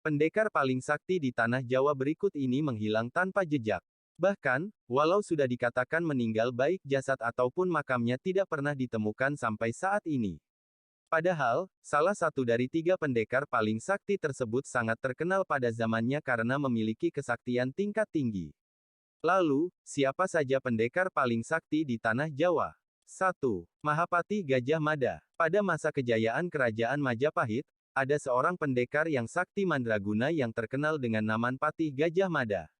Pendekar paling sakti di tanah Jawa berikut ini menghilang tanpa jejak. Bahkan, walau sudah dikatakan meninggal baik jasad ataupun makamnya tidak pernah ditemukan sampai saat ini. Padahal, salah satu dari tiga pendekar paling sakti tersebut sangat terkenal pada zamannya karena memiliki kesaktian tingkat tinggi. Lalu, siapa saja pendekar paling sakti di tanah Jawa? 1. Mahapati Gajah Mada. Pada masa kejayaan Kerajaan Majapahit, ada seorang pendekar yang sakti mandraguna yang terkenal dengan nama Patih Gajah Mada.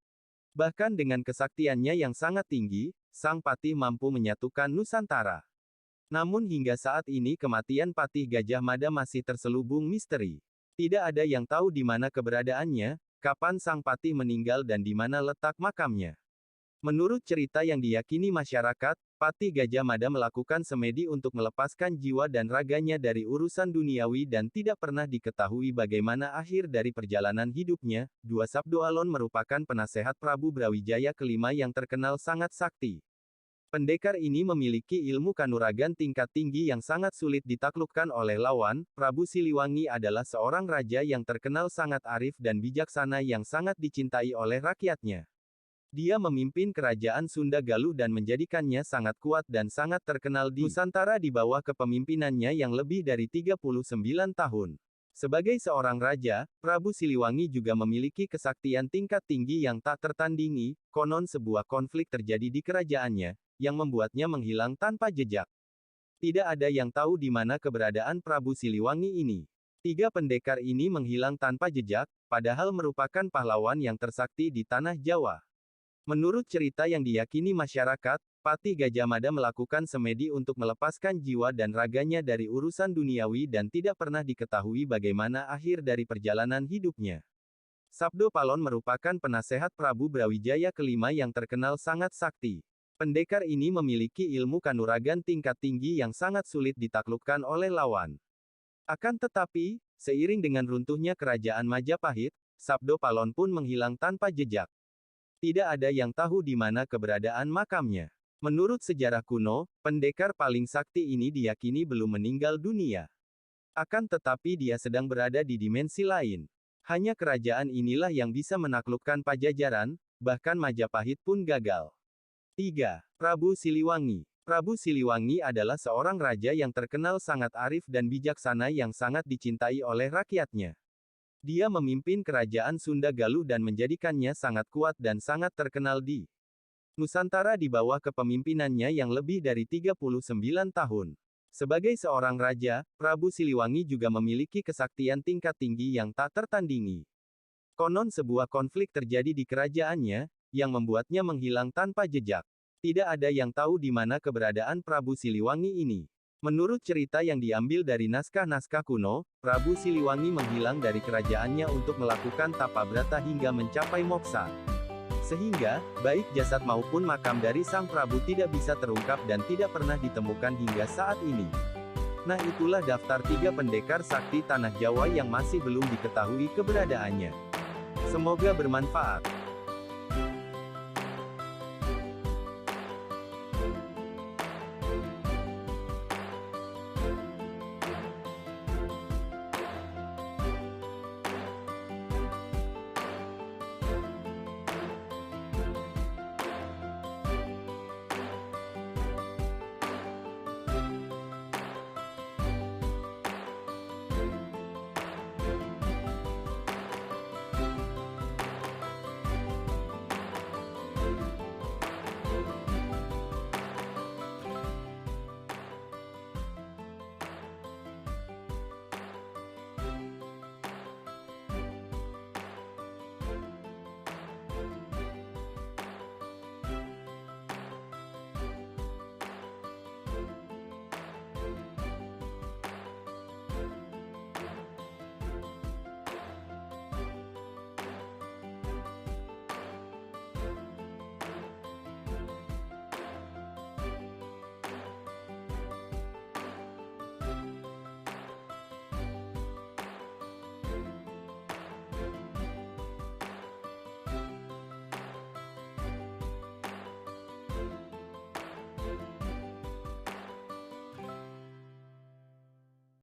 Bahkan dengan kesaktiannya yang sangat tinggi, sang patih mampu menyatukan Nusantara. Namun hingga saat ini kematian Patih Gajah Mada masih terselubung misteri. Tidak ada yang tahu di mana keberadaannya, kapan sang patih meninggal dan di mana letak makamnya. Menurut cerita yang diyakini masyarakat, Patih Gajah Mada melakukan semedi untuk melepaskan jiwa dan raganya dari urusan duniawi dan tidak pernah diketahui bagaimana akhir dari perjalanan hidupnya. 2 Sabdo Alon merupakan penasehat Prabu Brawijaya kelima yang terkenal sangat sakti. Pendekar ini memiliki ilmu kanuragan tingkat tinggi yang sangat sulit ditaklukkan oleh lawan. Prabu Siliwangi adalah seorang raja yang terkenal sangat arif dan bijaksana yang sangat dicintai oleh rakyatnya. Dia memimpin kerajaan Sunda Galuh dan menjadikannya sangat kuat dan sangat terkenal di Nusantara di bawah kepemimpinannya yang lebih dari 39 tahun. Sebagai seorang raja, Prabu Siliwangi juga memiliki kesaktian tingkat tinggi yang tak tertandingi. Konon sebuah konflik terjadi di kerajaannya, yang membuatnya menghilang tanpa jejak. Tidak ada yang tahu di mana keberadaan Prabu Siliwangi ini. Tiga pendekar ini menghilang tanpa jejak, padahal merupakan pahlawan yang tersakti di tanah Jawa. Menurut cerita yang diyakini masyarakat, Patih Gajah Mada melakukan semedi untuk melepaskan jiwa dan raganya dari urusan duniawi dan tidak pernah diketahui bagaimana akhir dari perjalanan hidupnya. Sabdo Palon merupakan penasehat Prabu Brawijaya kelima yang terkenal sangat sakti. Pendekar ini memiliki ilmu kanuragan tingkat tinggi yang sangat sulit ditaklukkan oleh lawan. Akan tetapi, seiring dengan runtuhnya kerajaan Majapahit, Sabdo Palon pun menghilang tanpa jejak. Tidak ada yang tahu di mana keberadaan makamnya. Menurut sejarah kuno, pendekar paling sakti ini diyakini belum meninggal dunia. Akan tetapi dia sedang berada di dimensi lain. Hanya kerajaan inilah yang bisa menaklukkan Pajajaran, bahkan Majapahit pun gagal. 3. Prabu Siliwangi. Prabu Siliwangi adalah seorang raja yang terkenal sangat arif dan bijaksana yang sangat dicintai oleh rakyatnya. Dia memimpin kerajaan Sunda Galuh dan menjadikannya sangat kuat dan sangat terkenal di Nusantara di bawah kepemimpinannya yang lebih dari 39 tahun. Sebagai seorang raja, Prabu Siliwangi juga memiliki kesaktian tingkat tinggi yang tak tertandingi. Konon sebuah konflik terjadi di kerajaannya, yang membuatnya menghilang tanpa jejak. Tidak ada yang tahu di mana keberadaan Prabu Siliwangi ini. Menurut cerita yang diambil dari naskah-naskah kuno, Prabu Siliwangi menghilang dari kerajaannya untuk melakukan tapa brata hingga mencapai moksa. Sehingga, baik jasad maupun makam dari sang Prabu tidak bisa terungkap dan tidak pernah ditemukan hingga saat ini. Nah, itulah daftar 3 pendekar sakti tanah Jawa yang masih belum diketahui keberadaannya. Semoga bermanfaat.